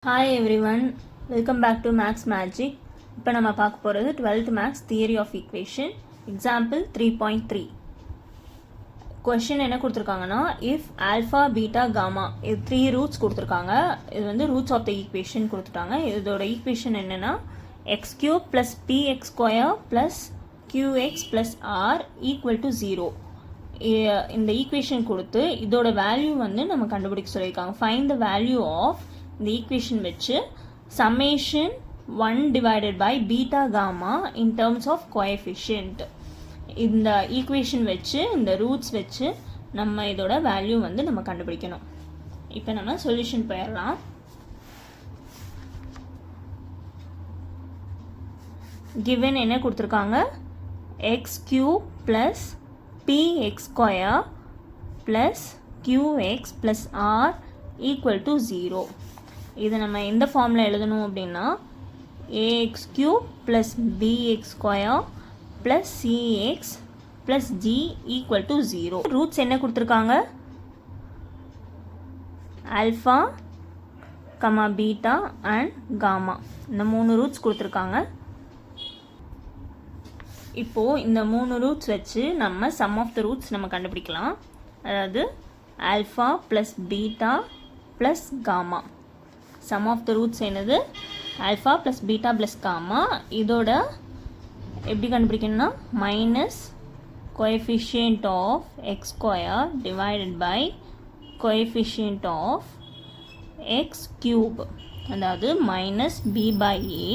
Hi everyone, welcome back to Maths Magic. இப்போ நம்ம பார்க்க போகிறது 12th Maths Theory of Equation Example 3.3. Question என்ன கொடுத்துருக்காங்கன்னா, if alpha, beta, gamma இது 3 ரூட்ஸ் கொடுத்துருக்காங்க. இது வந்து ரூட்ஸ் ஆஃப் த ஈக்குவேஷன் கொடுத்துட்டாங்க. இதோட ஈக்குவேஷன் என்னென்னா x cube plus px square plus qx plus r equal to 0. இந்த ஈக்குவேஷன் கொடுத்து இதோட வேல்யூ வந்து நம்ம கண்டுபிடிக்க சொல்லியிருக்காங்க. ஃபைண்ட் த வேல்யூ ஆஃப் இந்த ஈக்குவேஷன் வச்சு summation 1 divided by beta gamma in terms of coefficient. இந்த ஈக்குவேஷன் வச்சு இந்த ரூட்ஸ் வச்சு நம்ம இதோட வேல்யூ வந்து நம்ம கண்டுபிடிக்கணும். இப்போ நம்ம சொல்யூஷன் போயிடலாம். given என்ன கொடுத்துருக்காங்க, x cube plus px square plus qx plus r equal to 0. இது நம்ம எந்த ஃபார்மில் எழுதணும் அப்படின்னா ax cube plus bx square plus cx plus g equal to 0. Roots என்ன கொடுத்துருக்காங்க, alpha comma beta and gamma, இந்த 3 ரூட்ஸ் கொடுத்துருக்காங்க. இப்போது இந்த 3 ரூட்ஸ் வச்சு நம்ம சம் ஆஃப் த ரூட்ஸ் நம்ம கண்டுபிடிக்கலாம். அதாவது alpha plus beta plus gamma. Sum of the roots என்னது, alpha plus beta plus gamma. இதோட எப்படி கண்டுபிடிக்கணும்னா minus coefficient of x square divided by coefficient of x cube, அதாவது minus b by a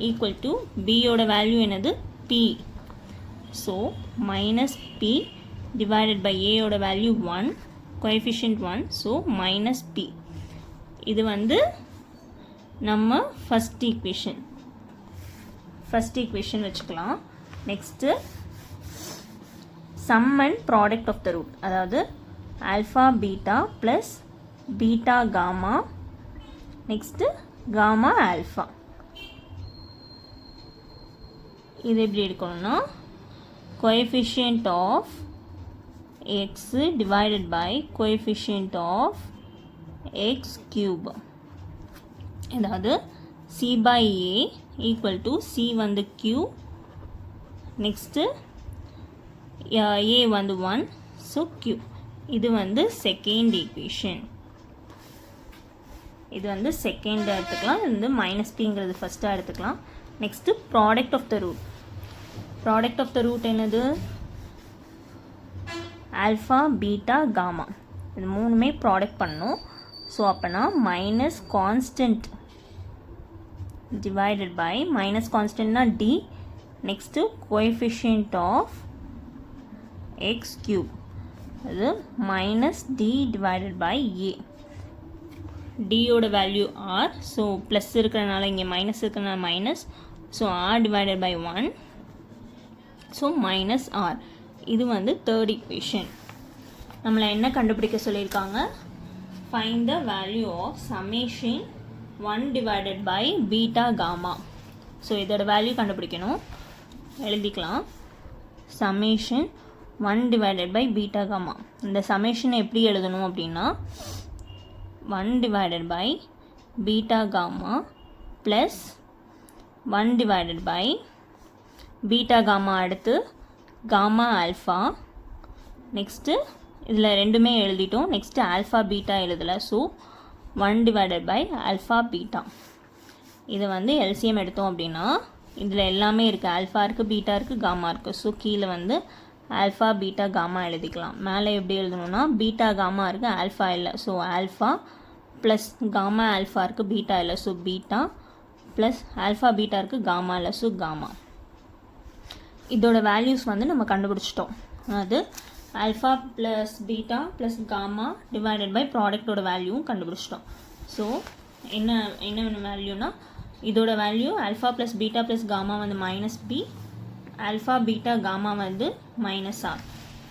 equal to பியோட value என்னது p. So minus p divided by a ஓட value 1, coefficient 1, so minus p. இது வந்து நம்ம ஃபர்ஸ்ட் ஈக்குவேஷன் வச்சுக்கலாம். Next sum and product of the root, அதாவது alpha beta plus beta gamma, next gamma alpha. இது எப்படி எடுக்கணும்னா coefficient of x divided by coefficient of x cube, அதாவது c by a equal to c வந்து q, next a வந்து 1, so Q. இது வந்து second equation. இது வந்து செகண்ட் எடுத்துக்கலாம். இது வந்து மைனஸ் பிங்கிறது ஃபஸ்ட்டாக எடுத்துக்கலாம். Next product of the root. Product of the root என்னது, ஆல்ஃபா பீட்டா காமா, இது மூணுமே ப்ராடக்ட் பண்ணணும். ஸோ அப்போனா minus constant divided by, minus கான்ஸ்டன்ட்னா d, next coefficient of x cube, அது minus d divided by a. டியோட வேல்யூ ஆர், ஸோ ப்ளஸ் இருக்கிறனால இங்கே மைனஸ் இருக்கிறனால minus, so r divided by 1, so minus r. இது வந்து தேர்ட் ஈக்குவேஷன். நம்மளை என்ன கண்டுபிடிக்க சொல்லியிருக்காங்க, find the value of summation 1 divided by beta gamma. So இதோட வேல்யூ கண்டுபிடிக்கணும். எழுதிக்கலாம் summation 1 divided by beta gamma. இந்த சம்மேஷனை எப்படி எழுதணும் அப்படின்னா 1 divided by beta gamma plus 1 divided by beta gamma அடுத்து gamma alpha, நெக்ஸ்ட்டு இதில் ரெண்டுமே எழுதிட்டோம். நெக்ஸ்ட்டு alpha beta எழுதலை, so 1 divided by alpha beta. இதை வந்து எல்சிஎம் எடுத்தோம் அப்படின்னா இதில் எல்லாமே இருக்குது, ஆல்ஃபா இருக்குது, பீட்டா இருக்குது, காமா இருக்குது. ஸோ கீழே வந்து ஆல்ஃபா பீட்டா காமா எழுதிக்கலாம். மேலே எப்படி எழுதணும்னா பீட்டா காமா இருக்குது, ஆல்ஃபா இல்லை, so alpha plus gamma alpha இருக்குது, பீட்டா இல்லை, so beta plus alpha beta இருக்குது, காமா இல்லை, ஸோ காமா. இதோட வேல்யூஸ் வந்து நம்ம கண்டுபிடிச்சிட்டோம். அதாவது alpha plus beta plus gamma divided by ப்ராடக்டோட வேல்யூவும் கண்டுபிடிச்சிட்டோம். ஸோ என்ன வேல்யூனா இதோட value alpha plus beta plus gamma வந்து minus b, alpha beta gamma வந்து மைனஸ் ஆர்.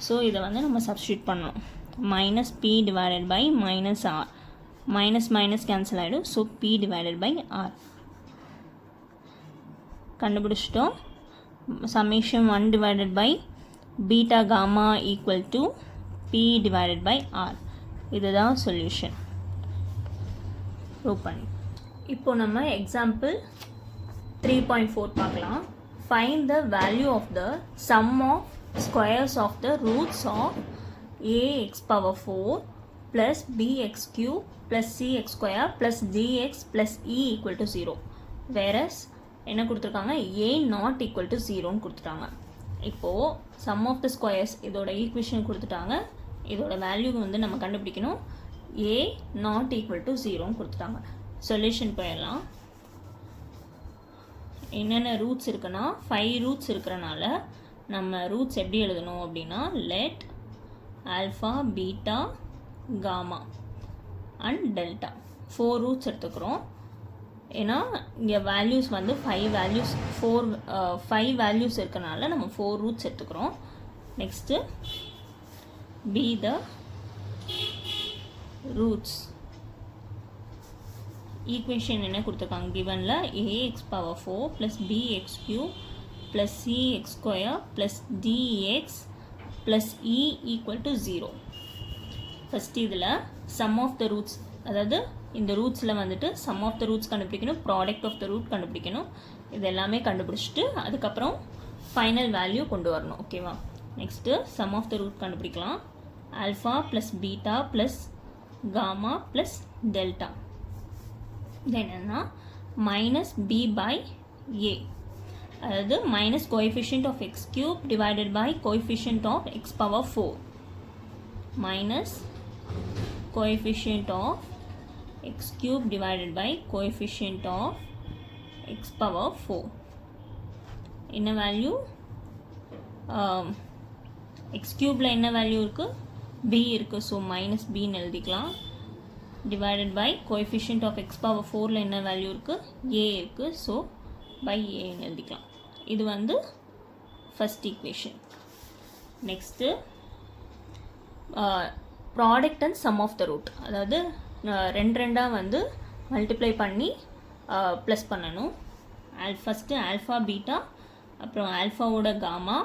ஸோ இதை வந்து நம்ம சப்ஸ்டியூட் பண்ணணும். Minus B divided by minus r, minus minus cancel ஆகிடும், so b divided by r கண்டுபிடிச்சிட்டோம். Summation 1 divided by beta gamma equal to b divided by r. இதுதான் solution. Prove பண்ணி இப்போ நம்ம எக்ஸாம்பிள் 3.4 பார்க்கலாம். Find the value of the sum of squares of the roots of ax power 4 plus bx cube plus cx square plus dx plus e equal to 0. Whereas என்ன கொடுத்துருக்காங்க, a not equal to 0ன்னு கொடுத்துட்டாங்க. இப்போது sum of the squares இதோட equation கொடுத்துட்டாங்க. இதோட value வந்து நம்ம கண்டுபிடிக்கணும். a not equal to 0ன்னு கொடுத்துட்டாங்க. சொல்யூஷன் போயிடலாம். என்னென்ன ரூட்ஸ் இருக்குன்னா 5 ரூட்ஸ் இருக்கிறனால நம்ம ரூட்ஸ் எப்படி எழுதணும் அப்படின்னா let alpha beta gamma and delta 4 roots எடுத்துக்கிறோம். ஏன்னா இங்கே வேல்யூஸ் வந்து 5 வேல்யூஸ் இருக்கனால நம்ம 4 ரூட்ஸ் எடுத்துக்கிறோம். Next be the roots equation என்ன கொடுத்துருக்காங்க கிவனில் ax power 4 plus bx cube plus cx square plus dx plus e equal to 0. First இதில் சம் ஆஃப் த ரூட்ஸ், அதாவது இந்த ரூட்ஸில் வந்துட்டு சம் ஆஃப் த ரூட்ஸ் கண்டுபிடிக்கணும், ப்ராடக்ட் ஆஃப் த ரூட் கண்டுபிடிக்கணும். இது எல்லாமே கண்டுபிடிச்சிட்டு அதுக்கப்புறம் ஃபைனல் வேல்யூ கொண்டு வரணும். ஓகேவா? Next sum of the root கண்டுபிடிக்கலாம். Alpha plus beta plus gamma plus delta then என்ன மைனஸ் பி பை ஏ, அதாவது minus coefficient of x cube divided by coefficient of x power 4 minus coefficient of x cube divided by coefficient of x power 4. என்ன value? X கியூப்பில் என்ன value இருக்குது? B இருக்குது. So minus பின்னு எழுதிக்கலாம். divided by coefficient of x power 4ல என்ன value இருக்குது? a இருக்குது. So by ஏன்னு எழுதிக்கலாம். இது வந்து first equation. Next product and sum of the root, அதாவது ரெண்டாக வந்து மல்டிப்ளை பண்ணி ப்ளஸ் பண்ணணும். ஃபஸ்ட்டு ஆல்ஃபா பீட்டா, அப்புறம் ஆல்ஃபாவோட காமா,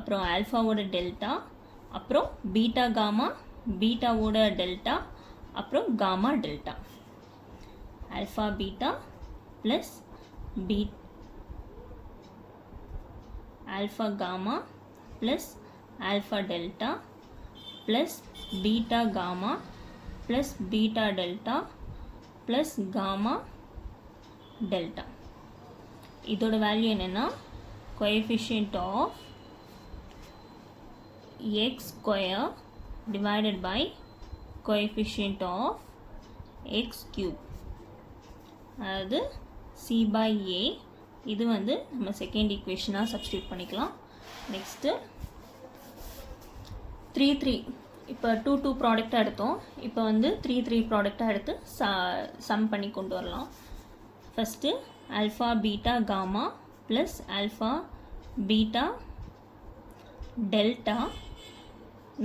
அப்புறம் ஆல்ஃபாவோட டெல்டா, அப்புறம் பீட்டா காமா, பீட்டாவோட டெல்டா, அப்புறம் gamma delta. Alpha beta plus alpha gamma plus alpha delta plus beta gamma plus beta delta plus gamma delta. இதோட வேல்யூ என்னென்னா coefficient of x square divided by coefficient of x cube, அதாவது c by a. இது வந்து நம்ம second ஈக்குவேஷனாக substitute பண்ணிக்கலாம். Next 3 இப்போ 2 ப்ராடக்டாக எடுத்தோம். இப்போ வந்து 3 ப்ராடக்டாக எடுத்து சம் பண்ணி கொண்டு வரலாம். First alpha beta gamma plus alpha beta delta,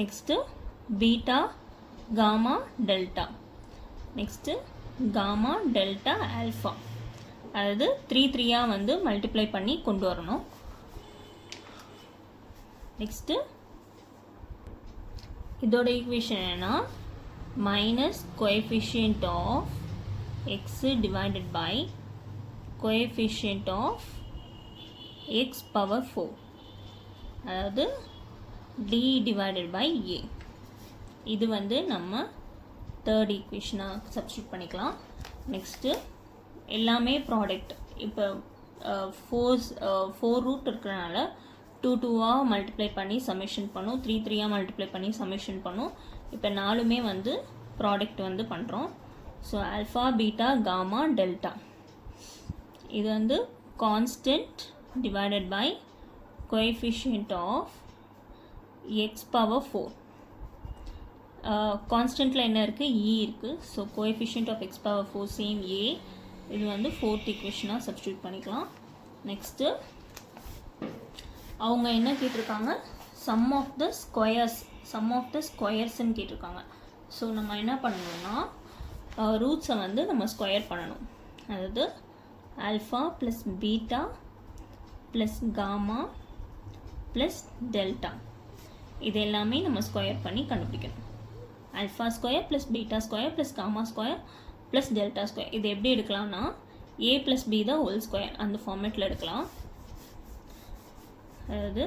next beta gamma delta, next gamma delta alpha, அதாவது 3 வந்து மல்டிப்ளை பண்ணி கொண்டு வரணும். நெக்ஸ்ட்டு இதோட ஈக்குவேஷன் என்னன்னா minus coefficient of x divided by coefficient of x power 4, அதாவது டி டிவைடட் பை ஏ. இது வந்து நம்ம தேர்ட் ஈக்குவேஷனாக சப்ஸ்டியூட் பண்ணிக்கலாம். நெக்ஸ்ட்டு எல்லாமே ப்ராடக்ட். இப்போ 4 ரூட் இருக்கிறனால 2 மல்டிப்ளை பண்ணி சமேஷன் பண்ணும், 3 மல்டிப்ளை பண்ணி சமேஷன் பண்ணும். இப்போ 4மே வந்து ப்ராடக்ட் வந்து பண்ணுறோம். So alpha beta gamma delta இது வந்து constant divided by coefficient of x power 4. கான்ஸ்டன்ட்டில் என்ன இருக்குது? இ இருக்குது. So coefficient of x power 4 same a. இது வந்து ஃபோர்த் ஈக்குவேஷனாக சப்ஸ்டியூட் பண்ணிக்கலாம். நெக்ஸ்ட்டு அவங்க என்ன கேட்டிருக்காங்க? சம் ஆஃப் த ஸ்கொயர்ஸ்ன்னு கேட்டிருக்காங்க. ஸோ நம்ம என்ன பண்ணணும்னா ரூட்ஸை வந்து நம்ம ஸ்கொயர் பண்ணணும். அதாவது alpha plus beta plus gamma plus delta இது எல்லாமே நம்ம ஸ்கொயர் பண்ணி கண்டுபிடிக்கணும். Alpha square plus beta square plus gamma square plus delta square. இது எப்படி எடுக்கலாம்னா a ப்ளஸ் பி தான் ஹோல் ஸ்கொயர் அந்த ஃபார்மேட்டில் எடுக்கலாம். அதாவது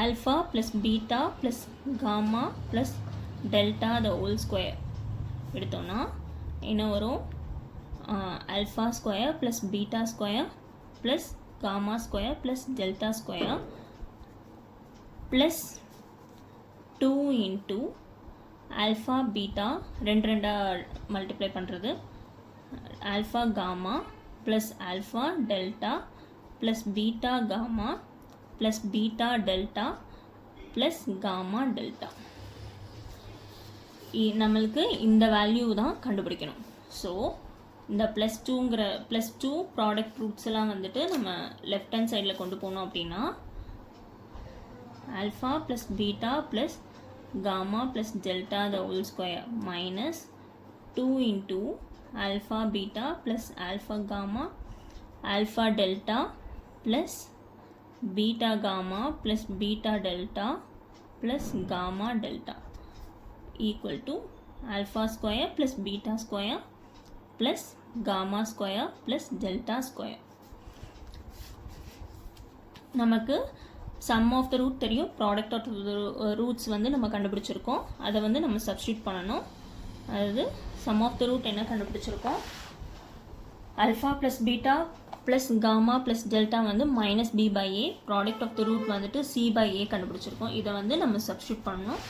alpha plus beta plus gamma plus delta the whole square எடுத்தோன்னா என்ன வரும்? Alpha square plus beta square plus gamma square plus delta square plus 2 into alpha beta ரெண்டாக மல்டிப்ளை பண்ணுறது alpha gamma plus alpha delta plus beta gamma plus beta delta plus gamma delta. நம்மளுக்கு இந்த value தான் கண்டுபிடிக்கணும். So இந்த plus two product roots எல்லாம் வந்துட்டு நம்ம லெஃப்ட் ஹேண்ட் சைடில் கொண்டு போனோம் அப்படின்னா alpha plus beta plus gamma plus delta the whole square minus 2 into alpha beta plus alpha gamma alpha delta plus beta gamma plus beta delta plus gamma delta equal to alpha square plus beta square plus gamma square plus delta square. நமக்கு some of the root தெரியும், product of the roots வந்து நம்ம கண்டுபிடிச்சிருக்கோம். அதை வந்து நம்ம substitute பண்ணணும். அதாவது சம் ஆஃப் த ரூட் என்ன கண்டுபிடிச்சிருக்கோம்? Alpha plus beta plus gamma plus delta வந்து minus b by a, product of the root வந்துட்டு சி பை ஏ கண்டுபிடிச்சிருக்கோம். இதை வந்து நம்ம சப்ஸ்டியூட் பண்ணணும்.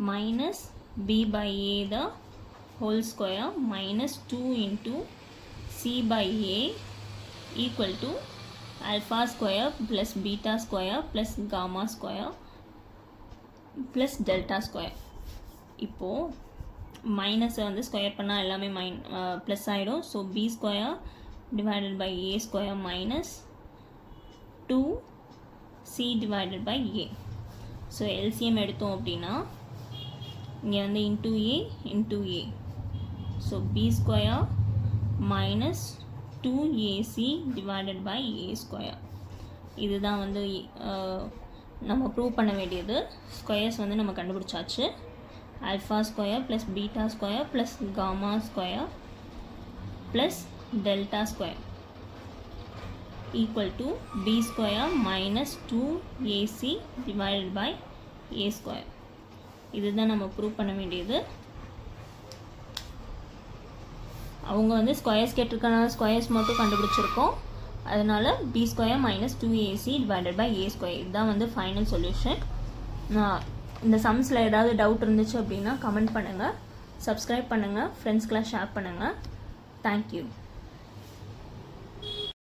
Minus b by a the whole square minus 2 into c by a equal to alpha square plus beta square plus gamma square plus delta square. இப்போது மைனஸை வந்து square பண்ணால் எல்லாமே ப்ளஸ் ஆகிடும். So b square divided by a square minus 2c divided by a. So LCM எடுத்தோம் அப்படின்னா இங்கே வந்து into a. So b square minus 2ac divided by a square. இதுதான் வந்து நம்ம ப்ரூவ் பண்ண வேண்டியது. ஸ்கொயர்ஸ் வந்து நம்ம கண்டுபிடிச்சாச்சு. Alpha square plus beta square plus gamma square plus delta square equal to b square minus 2ac divided by a square. இதுதான் நம்ம ப்ரூவ் பண்ண வேண்டியது. அவங்க வந்து ஸ்கொயர்ஸ் கேட்டிருக்கனால ஸ்கொயர்ஸ் மட்டும் கண்டுபிடிச்சிருக்கோம். அதனால் b square minus 2ac divided by a square. இதுதான் வந்து ஃபைனல் சொல்யூஷன். இந்த சம்ஸில் ஏதாவது டவுட் இருந்துச்சு அப்படின்னா கமெண்ட் பண்ணுங்கள், சப்ஸ்கிரைப் பண்ணுங்கள், ஃப்ரெண்ட்ஸ்க்கெலாம் ஷேர் பண்ணுங்கள். தேங்க்யூ.